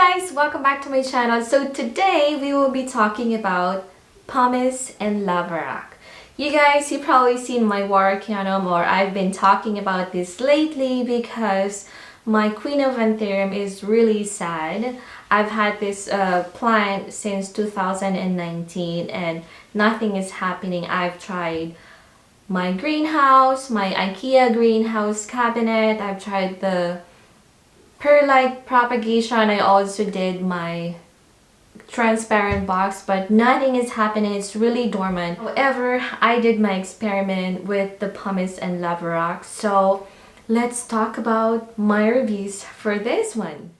guys, welcome back to my channel. So today we will be talking about pumice and lava rock. You guys, you've probably seen my Warocqueanum, or I've been talking about this lately because my Queen of Anthurium is really sad. I've had this plant since 2019 and nothing is happening. I've tried my greenhouse, my IKEA greenhouse cabinet. I've tried the perlite propagation. I also did my transparent box, but nothing is happening. It's really dormant. However, I did my experiment with the pumice and lava rock. So let's talk about my reviews for this one.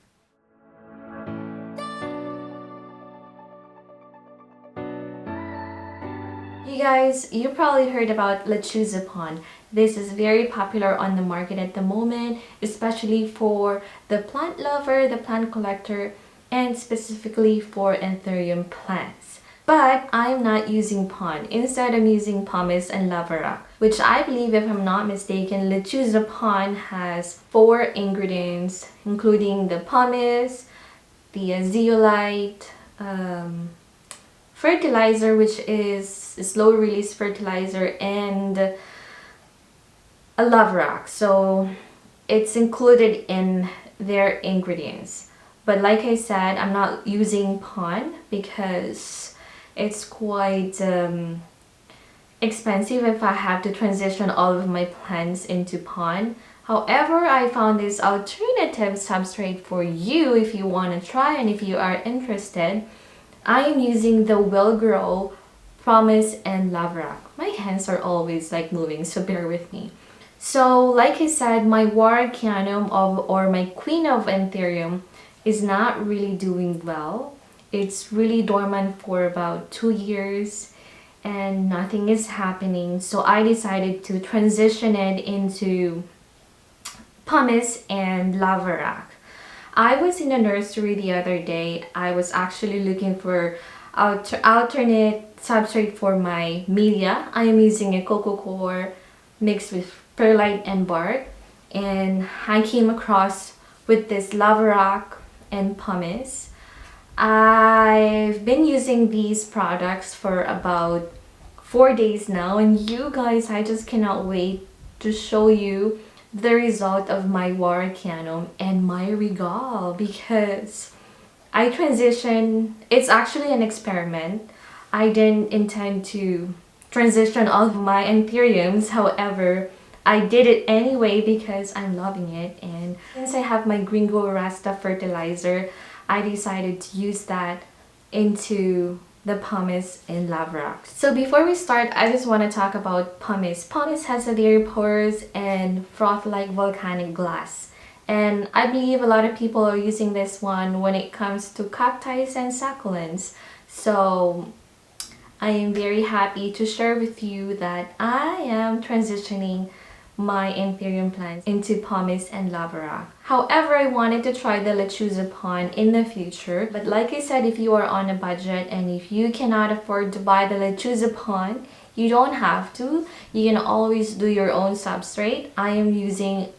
You guys, you probably heard about Lechuzepon. This is very popular on the market at the moment, especially for the plant lover, the plant collector, and specifically for Anthurium plants. But I'm not using pon. Instead, I'm using pumice and lava rock, which I believe, if I'm not mistaken, Lechuzepon has 4 ingredients, including the pumice, the zeolite, fertilizer, which is a slow release fertilizer, and a lava rock. So it's included in their ingredients. But like I said, I'm not using pon because it's quite expensive if I have to transition all of my plants into pon. However, I found this alternative substrate for you if you want to try and if you are interested. I am using the Will Grow pumice and lava rock. My hands are always like moving, so bear with me. So like I said, my Warocqueanum or my Queen of Anthurium is not really doing well. It's really dormant for about 2 years and nothing is happening. So I decided to transition it into pumice and lava rock. I was in a nursery the other day. I was actually looking for alternate substrate for my media. I am using a coco coir mixed with perlite and bark, and I came across with this lava rock and pumice. I've been using these products for about 4 days now, and you guys, I just cannot wait to show you the result of my Warocqueanum and my Regale, because I transitioned. It's actually an experiment. I didn't intend to transition all of my Anthuriums. However, I did it anyway because I'm loving it, and since I have my Gringo Rasta fertilizer, I decided to use that into the pumice and lava rock. So before we start, I just want to talk about pumice. Pumice has a very porous and froth-like volcanic glass, and I believe a lot of people are using this one when it comes to cacti and succulents. So I am very happy to share with you that I am transitioning my Anthurium plants into pumice and lava rock. However, I wanted to try the Lechuzepon in the future, but like I said, if you are on a budget and if you cannot afford to buy the Lechuzepon, you don't have to. You can always do your own substrate. I am using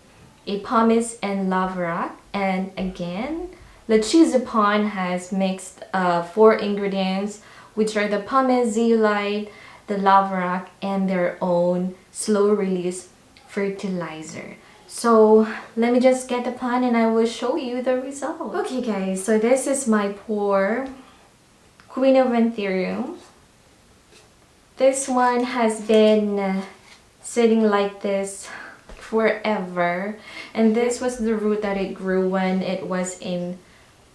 a pumice and lava rock, and again, Lechuzepon has mixed 4 ingredients, which are the pumice, zeolite, the lava rock, and their own slow release fertilizer. So let me just get the plant and I will show you the result. Okay guys, so this is my poor Queen of Anthurium. This one has been sitting like this forever, and this was the root that it grew when it was in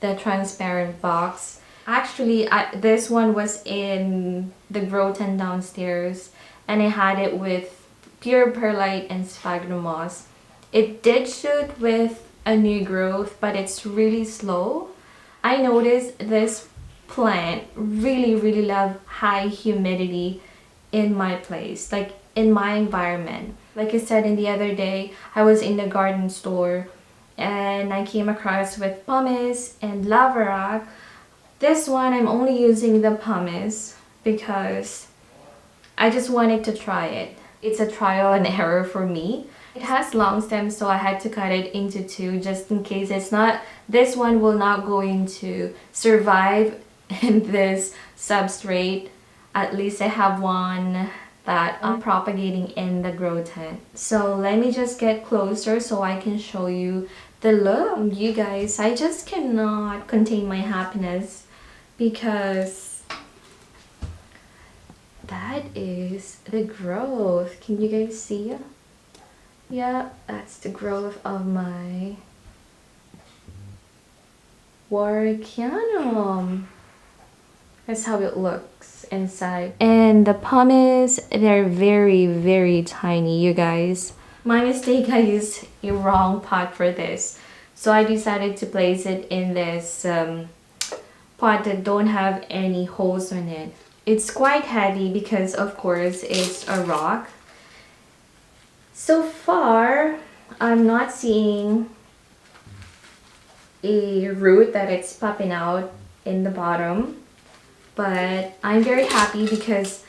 the transparent box. Actually, this one was in the grow tent downstairs, and I had it with pure perlite and sphagnum moss. It did shoot with a new growth, but it's really slow. I noticed this plant really love high humidity in my place, like in my environment. Like I said in the other day, I was in the garden store and I came across with pumice and lava rock. This one, I'm only using the pumice because I just wanted to try it. It's a trial and error for me. It has long stems, so I had to cut it into two just in case this one will not going to survive in this substrate. At least I have one that I'm propagating in the grow tent. So let me just get closer so I can show you the look. You guys, I just cannot contain my happiness because that is the growth. Can you guys see? Yeah, that's the growth of my Warocqueanum. That's how it looks inside. And the pumice, they're very, very tiny, you guys. My mistake, I used a wrong pot for this. So I decided to place it in this pot that don't have any holes in it. It's quite heavy because of course it's a rock. So far, I'm not seeing a root that it's popping out in the bottom, but I'm very happy because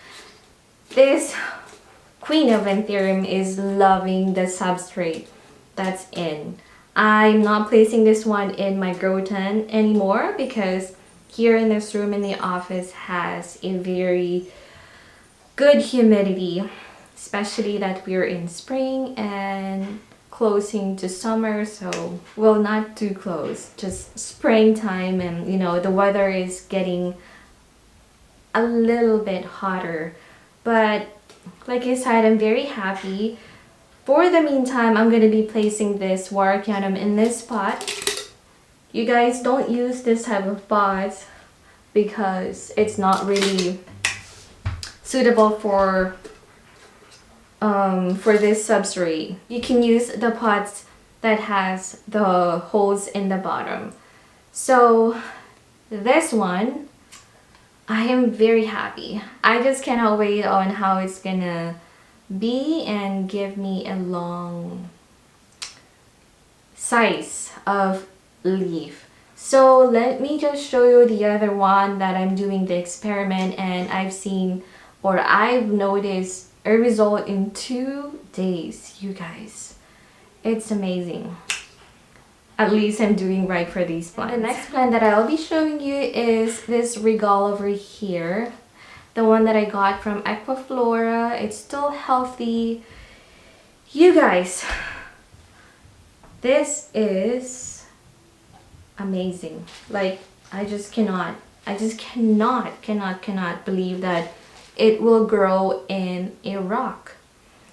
this Queen of Anthurium is loving the substrate that's in. I'm not placing this one in my grow tent anymore because here in this room in the office has a very good humidity, especially that we're in spring and closing to summer, so well, not too close, just springtime, and you know the weather is getting a little bit hotter. But like I said, I'm very happy. For the meantime, I'm going to be placing this Warocqueanum in this pot. You guys don't use this type of pots because it's not really suitable for this substrate. You can use the pots that has the holes in the bottom. So this one, I am very happy. I just cannot wait on how it's gonna be and give me a long size of leaf. So let me just show you the other one that I'm doing the experiment, and I've noticed a result in 2 days, you guys. It's amazing. At least I'm doing right for these plants. The next plant that I'll be showing you is this Regale over here. The one that I got from Equiflora. It's still healthy. You guys, this is amazing. Like, I just cannot believe that it will grow in a rock.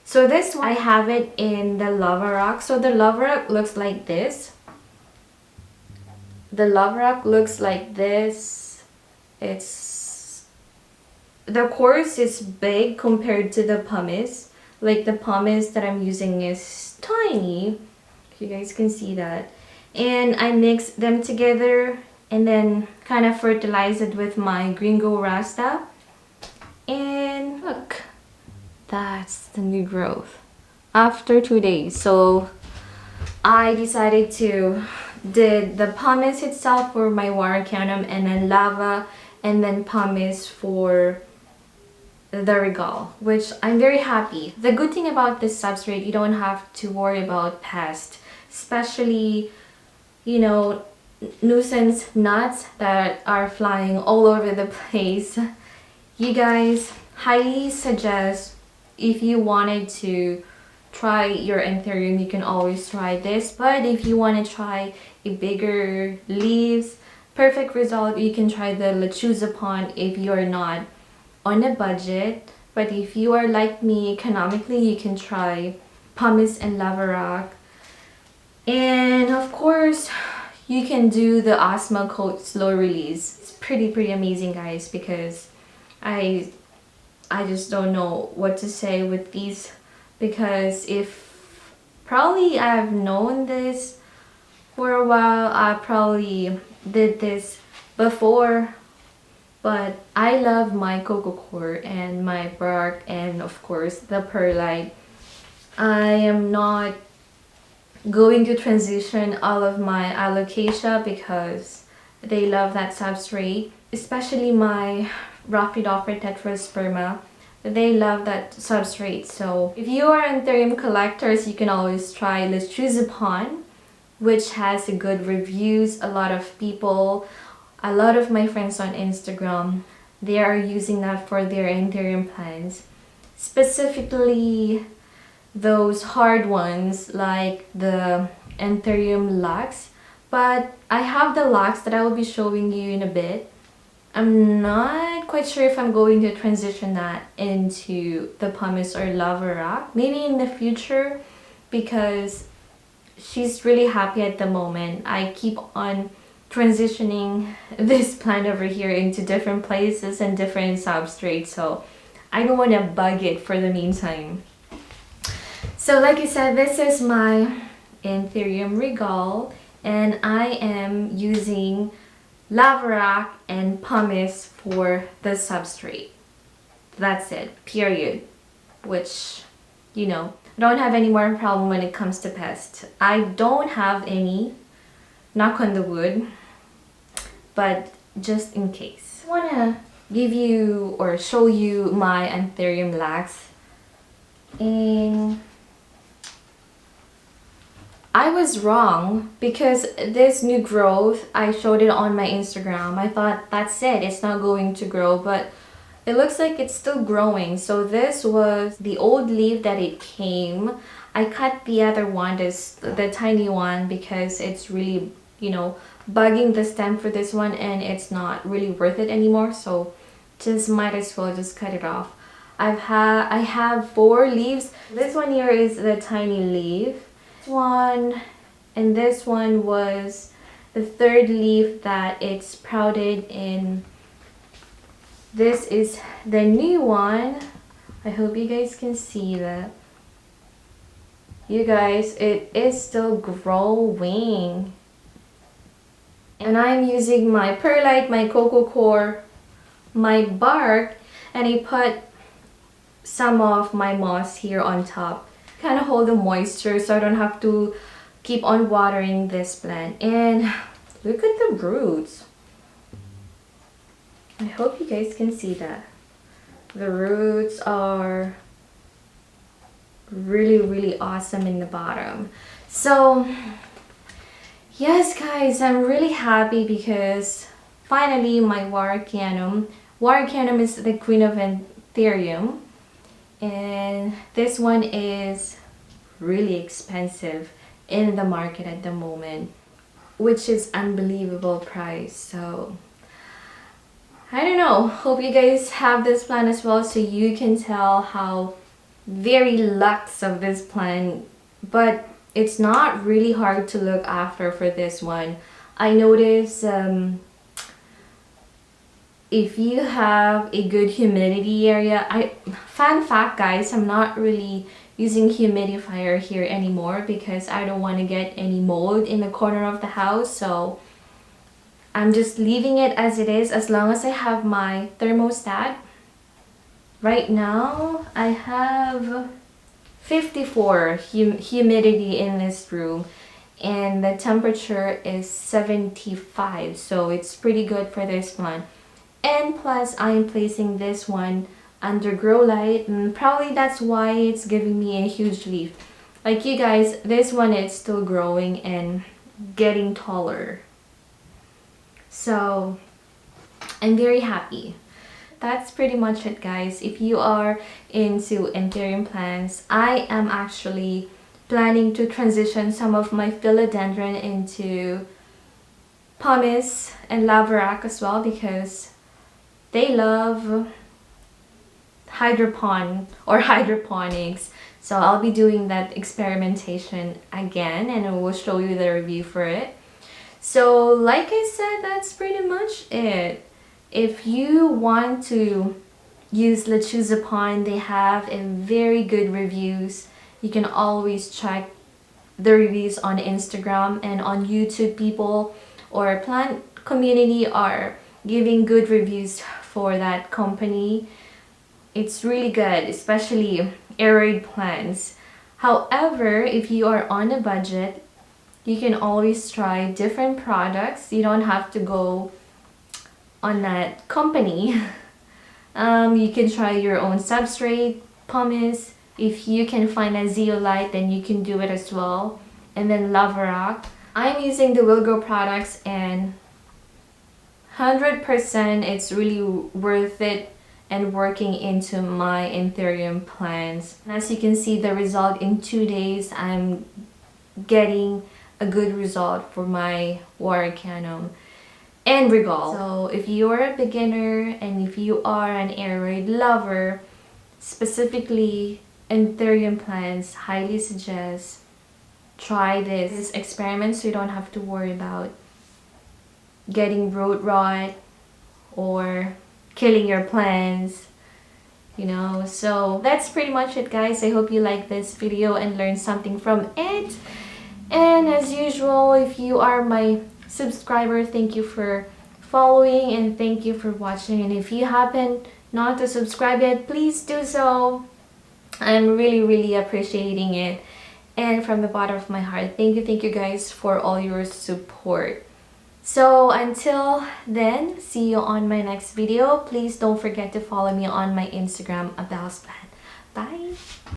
So this one, I have it in the Lava Rock. So the Lava Rock looks like this. The Lava Rock looks like this. The course is big compared to the pumice. Like the pumice that I'm using is tiny. You guys can see that. And I mix them together and then kind of fertilize it with my Gringo Rasta. And look, that's the new growth after 2 days. So I decided to did the pumice itself for my Warocqueanum, and then lava, and then pumice for the Regale, which I'm very happy. The good thing about this substrate, you don't have to worry about pests, especially, you know, nuisance gnats that are flying all over the place. You guys, highly suggest, if you wanted to try your Anthurium, you can always try this. But if you want to try a bigger leaves, perfect result, you can try the Lechuzapon if you're not on a budget. But if you are like me, economically, you can try pumice and Lava Rock. And of course, you can do the Osma Coat Slow Release. It's pretty amazing, guys, because I just don't know what to say with these, because if probably I've known this for a while, I probably did this before, but I love my coco coir and my bark, and of course the perlite. I am not going to transition all of my alocasia because they love that substrate, especially my Rhaphidophora tetrasperma. They love that substrate. So if you are Anthurium collectors, you can always try Let's Choose Upon, which has a good reviews. A lot of people, a lot of my friends on Instagram, they are using that for their Anthurium plants. Specifically those hard ones like the Anthurium Lux. But I have the Lux that I will be showing you in a bit. I'm not quite sure if I'm going to transition that into the Pumice or Lava Rock. Maybe in the future, because she's really happy at the moment. I keep on transitioning this plant over here into different places and different substrates, so I don't want to bug it for the meantime. So like I said, this is my Anthurium Regale, and I am using Lava Rock and Pumice for the substrate. That's it, period. Which, you know, I don't have any more problem when it comes to pests. I don't have any, knock on the wood, but just in case. I wanna give you or show you my Anthurium Lux. And I was wrong because this new growth, I showed it on my Instagram. I thought that's it, it's not going to grow, but it looks like it's still growing. So this was the old leaf that it came. I cut the other one, the tiny one, because it's really, you know, bugging the stem for this one and it's not really worth it anymore. So just might as well just cut it off. I have 4 leaves. This one here is the tiny leaf. One and this one was the 3rd leaf that it sprouted in. This is the new one. I hope you guys can see that. You guys, it is still growing. And I'm using my perlite, my cocoa core, my bark, and I put some of my moss here on top. Kind of hold the moisture so I don't have to keep on watering this plant. And look at the roots. I hope you guys can see that. The roots are really awesome in the bottom. So yes guys, I'm really happy because finally my Warocqueanum is the Queen of Anthurium. And this one is really expensive in the market at the moment, which is unbelievable price. So I don't know, hope you guys have this plant as well so you can tell how very luxe of this plant. But it's not really hard to look after for this one. I notice if you have a good humidity area, fun fact guys, I'm not really using humidifier here anymore because I don't want to get any mold in the corner of the house. So I'm just leaving it as it is as long as I have my thermostat. Right now I have 54 humidity in this room and the temperature is 75, so it's pretty good for this plant. And plus I am placing this one under grow light, and probably that's why it's giving me a huge leaf. Like you guys, this one is still growing and getting taller. So I'm very happy. That's pretty much it guys. If you are into Anthurium plants, I am actually planning to transition some of my philodendron into Pumice and Lava Rock as well because they love hydroponics. So I'll be doing that experimentation again and I will show you the review for it. So like I said, that's pretty much it. If you want to use Let's Choose Upon, they have a very good reviews. You can always check the reviews on Instagram and on YouTube. People or plant community are giving good reviews for that company. It's really good, especially arid plants. However, if you are on a budget, you can always try different products. You don't have to go on that company. You can try your own substrate, pumice. If you can find a zeolite, then you can do it as well. And then lava rock. I'm using the Will Grow products and 100% it's really worth it and working into my Anthurium plants. And as you can see, the result in 2 days, I'm getting a good result for my Warocqueanum and Regale. So if you are a beginner and if you are an aroid lover, specifically Anthurium plants, highly suggest try this experiment so you don't have to worry about getting root rot or killing your plants, you know. So that's pretty much it, guys. I hope you like this video and learned something from it. And as usual, if you are my subscriber, thank you for following and thank you for watching. And if you happen not to subscribe yet, please do so. I'm really appreciating it. And from the bottom of my heart, thank you guys for all your support. So until then, see you on my next video. Please don't forget to follow me on my Instagram, Abel's Plan. Bye!